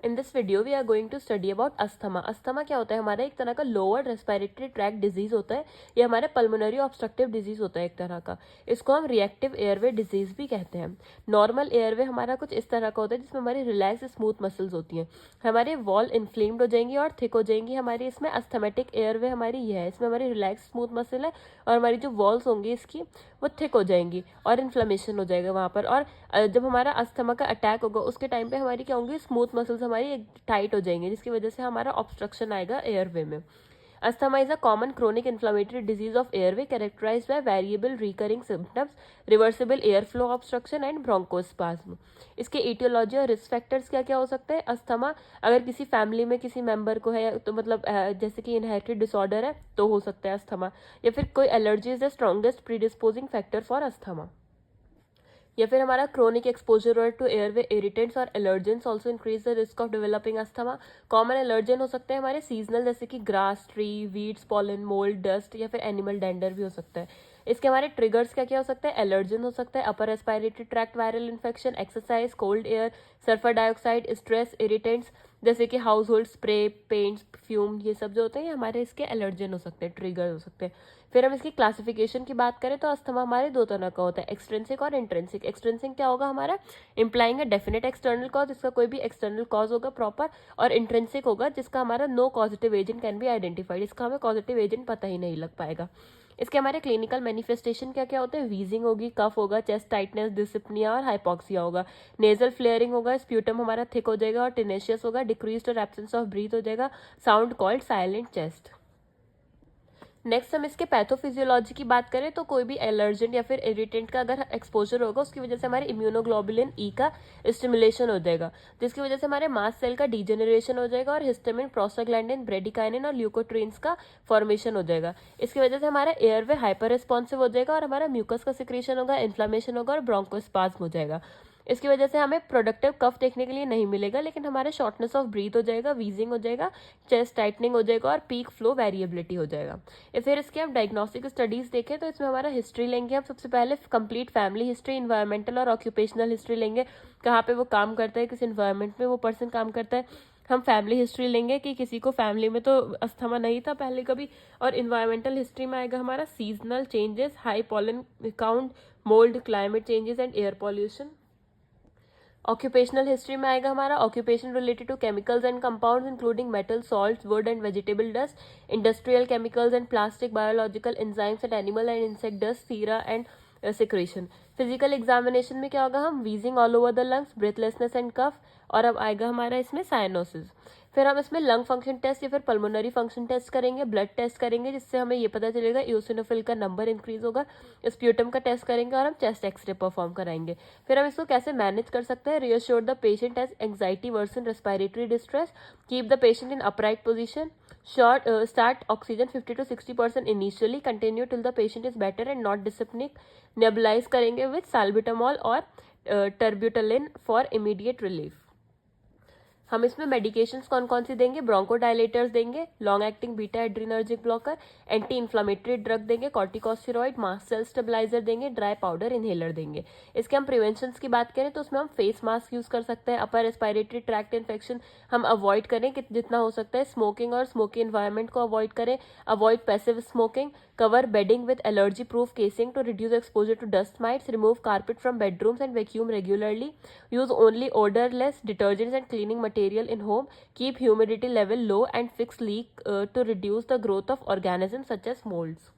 In this video we are going to study about asthma. Asthma क्या होता है? हमारा एक तरह का लोअर रेस्पिरेटरी ट्रैक्ट डिजीज होता है। ये हमारे पल्मोनरी ऑब्स्ट्रक्टिव डिजीज होता है एक तरह का। इसको हम रिएक्टिव एयरवे डिजीज भी कहते हैं। नॉर्मल एयरवे हमारा कुछ इस तरह का होता है जिसमें हमारी रिलैक्स स्मूथ मसल्स होती हैं। हमारे वॉल इन्फ्लेम्ड हो जाएंगी और थिक हो जाएंगी। हमारी इसमें अस्थमेटिक एयरवे हमारी ये है, इसमें हमारी रिलैक्स स्मूथ मसल है और हमारी जो वॉल्स होंगी इसकी वो थिक हो जाएंगी और इन्फ्लेमेशन हो जाएगा वहाँ पर। और जब हमारा अस्थमा का अटैक होगा उसके टाइम पे हमारी क्या होंगी, स्मूथ मसल्स हमारी टाइट हो जाएंगे, जिसकी वजह से हमारा ऑब्स्ट्रक्शन आएगा एयरवे में। Asthma is a common chronic inflammatory disease of airway characterized by variable recurring symptoms, reversible air flow obstruction and bronchospasm. इसके एटियोलॉजी और रिस्क फैक्टर्स क्या क्या हो सकते हैं? अस्थमा अगर किसी फैमिली में किसी मेंबर को है तो मतलब जैसे कि इनहेरिटेड डिसऑर्डर है तो हो सकता है अस्थमा, या फिर कोई allergy is the strongest predisposing factor for asthma, या फिर हमारा chronic exposure to airway irritants और allergens also increase the risk of developing asthma. Common allergen हो सकते हैं हमारे सीजनल, जैसे कि grass, tree, weeds, pollen, mould, dust या फिर एनिमल डेंडर भी हो सकता है। इसके हमारे ट्रिगर्स क्या क्या हो सकते हैं? एलर्जन हो सकता है, upper respiratory tract viral infection, exercise, cold air, sulphur dioxide, stress, irritants जैसे कि house hold spray, paints, perfume, ये सब जो होते हैं ये हमारे इसके एलर्जन हो सकते हैं, ट्रिगर हो सकते हैं। फिर हम इसकी क्लासिफिकेशन की बात करें तो अस्थमा हमारे दो तरह का होता है, एक्सट्रिंसिक और इंट्रिंसिक। एक्सट्रिंसिक क्या होगा हमारा? Implying a definite external cause, इसका कोई भी एक्सटर्नल कॉज होगा प्रॉपर। और इंट्रिंसिक होगा जिसका हमारा no positive agent can be identified, इसका हमें पॉजिटिव एजेंट पता ही नहीं लग पाएगा। इसके हमारे क्लिनिकल मैनिफेस्टेशन क्या क्या होते हैं? वीजिंग होगी, कफ होगा, चेस्ट टाइटनेस, डिस्पनिया और हाइपोक्सिया होगा, नेजल फ्लेयरिंग होगा, स्प्यूटम हमारा थिक हो जाएगा और टिनेशियस होगा, डिक्रीज्ड और एब्सेंस ऑफ ब्रीथ हो जाएगा, sound called silent chest. Next हम इसके पैथोफिजियोलॉजी की बात करें तो कोई भी एलर्जेंट या फिर इरिटेंट का अगर एक्सपोजर होगा उसकी वजह से हमारे इम्यूनोग्लोबुलिन ई का स्टिमुलेशन हो जाएगा, जिसकी वजह से हमारे मास्ट सेल का डिजेनरेशन हो जाएगा और हिस्टामिन, प्रोस्टाग्लैंडिन, ब्रेडिकाइनिन और ल्यूकोट्रीन्स का फॉर्मेशन हो जाएगा। इसकी वजह से हमारा एयरवे हाइपर रिस्पॉन्सिव हो जाएगा और हमारा म्यूकस का सिक्रेशन होगा, इन्फ्लामेशन होगा और ब्रोंकोस्पाज्म हो जाएगा। इसकी वजह से हमें प्रोडक्टिव कफ देखने के लिए नहीं मिलेगा, लेकिन हमारे शॉर्टनेस ऑफ ब्रीथ हो जाएगा, वीजिंग हो जाएगा, चेस्ट टाइटनिंग हो जाएगा और पीक फ्लो वेरिएबिलिटी हो जाएगा। फिर इसके हम डायग्नोस्टिक स्टडीज देखें तो इसमें हमारा हिस्ट्री लेंगे हम सबसे पहले, कंप्लीट फैमिली हिस्ट्री, इन्वायरमेंटल और ऑक्यूपेशनल हिस्ट्री लेंगे, कहाँ पे वो काम करता है, किस इन्वायरमेंट में वो पर्सन काम करता है। हम फैमिली हिस्ट्री लेंगे कि किसी को फैमिली में तो अस्थमा नहीं था पहले कभी। और इन्वायरमेंटल हिस्ट्री में आएगा हमारा seasonal changes, high pollen count, mould, climate changes and air pollution. Occupational history में आएगा हमारा occupation related to chemicals and compounds including metal, salts, wood and vegetable dust, industrial chemicals and plastic, biological enzymes and animal and insect dust, sera and secretion. Physical examination में क्या होगा? हम wheezing all over the lungs, breathlessness and cough, और अब आएगा हमारा इसमें cyanosis. फिर हम इसमें लंग फंक्शन टेस्ट या फिर पल्मोनरी फंक्शन टेस्ट करेंगे, ब्लड टेस्ट करेंगे जिससे हमें ये पता चलेगा इओसिनोफिल का नंबर इंक्रीज होगा, स्प्यूटम का टेस्ट करेंगे और हम चेस्ट एक्सरे परफॉर्म कराएंगे। फिर हम इसको कैसे मैनेज कर सकते हैं? Reassure the patient as anxiety worsen respiratory distress, keep the patient in upright position, start oxygen 50 to 60% initially, continue till the patient is better and not dyspneic, nebulize करेंगे with salbutamol और terbutaline for immediate relief। हम इसमें medications कौन कौन सी देंगे? Bronchodilators देंगे, long acting beta adrenergic blocker, anti inflammatory drug देंगे, corticosteroid, mast cell stabiliser देंगे, ड्राई पाउडर इनहेलर देंगे। इसके हम प्रिवेंशन की बात करें तो उसमें हम फेस मास्क यूज कर सकते हैं। अपर रेस्पिरेटरी ट्रैक्ट इन्फेक्शन हम अवॉइड करें कि जितना हो सकता है, स्मोकिंग और स्मोकी इन्वायरमेंट को अवॉइड करें, avoid passive smoking, cover bedding with allergy proof casing to reduce exposure to dust mites, remove carpet from bedrooms and vacuum regularly, use only odorless detergents and cleaning material in home, keep humidity level low and fix leak to reduce the growth of organisms such as molds।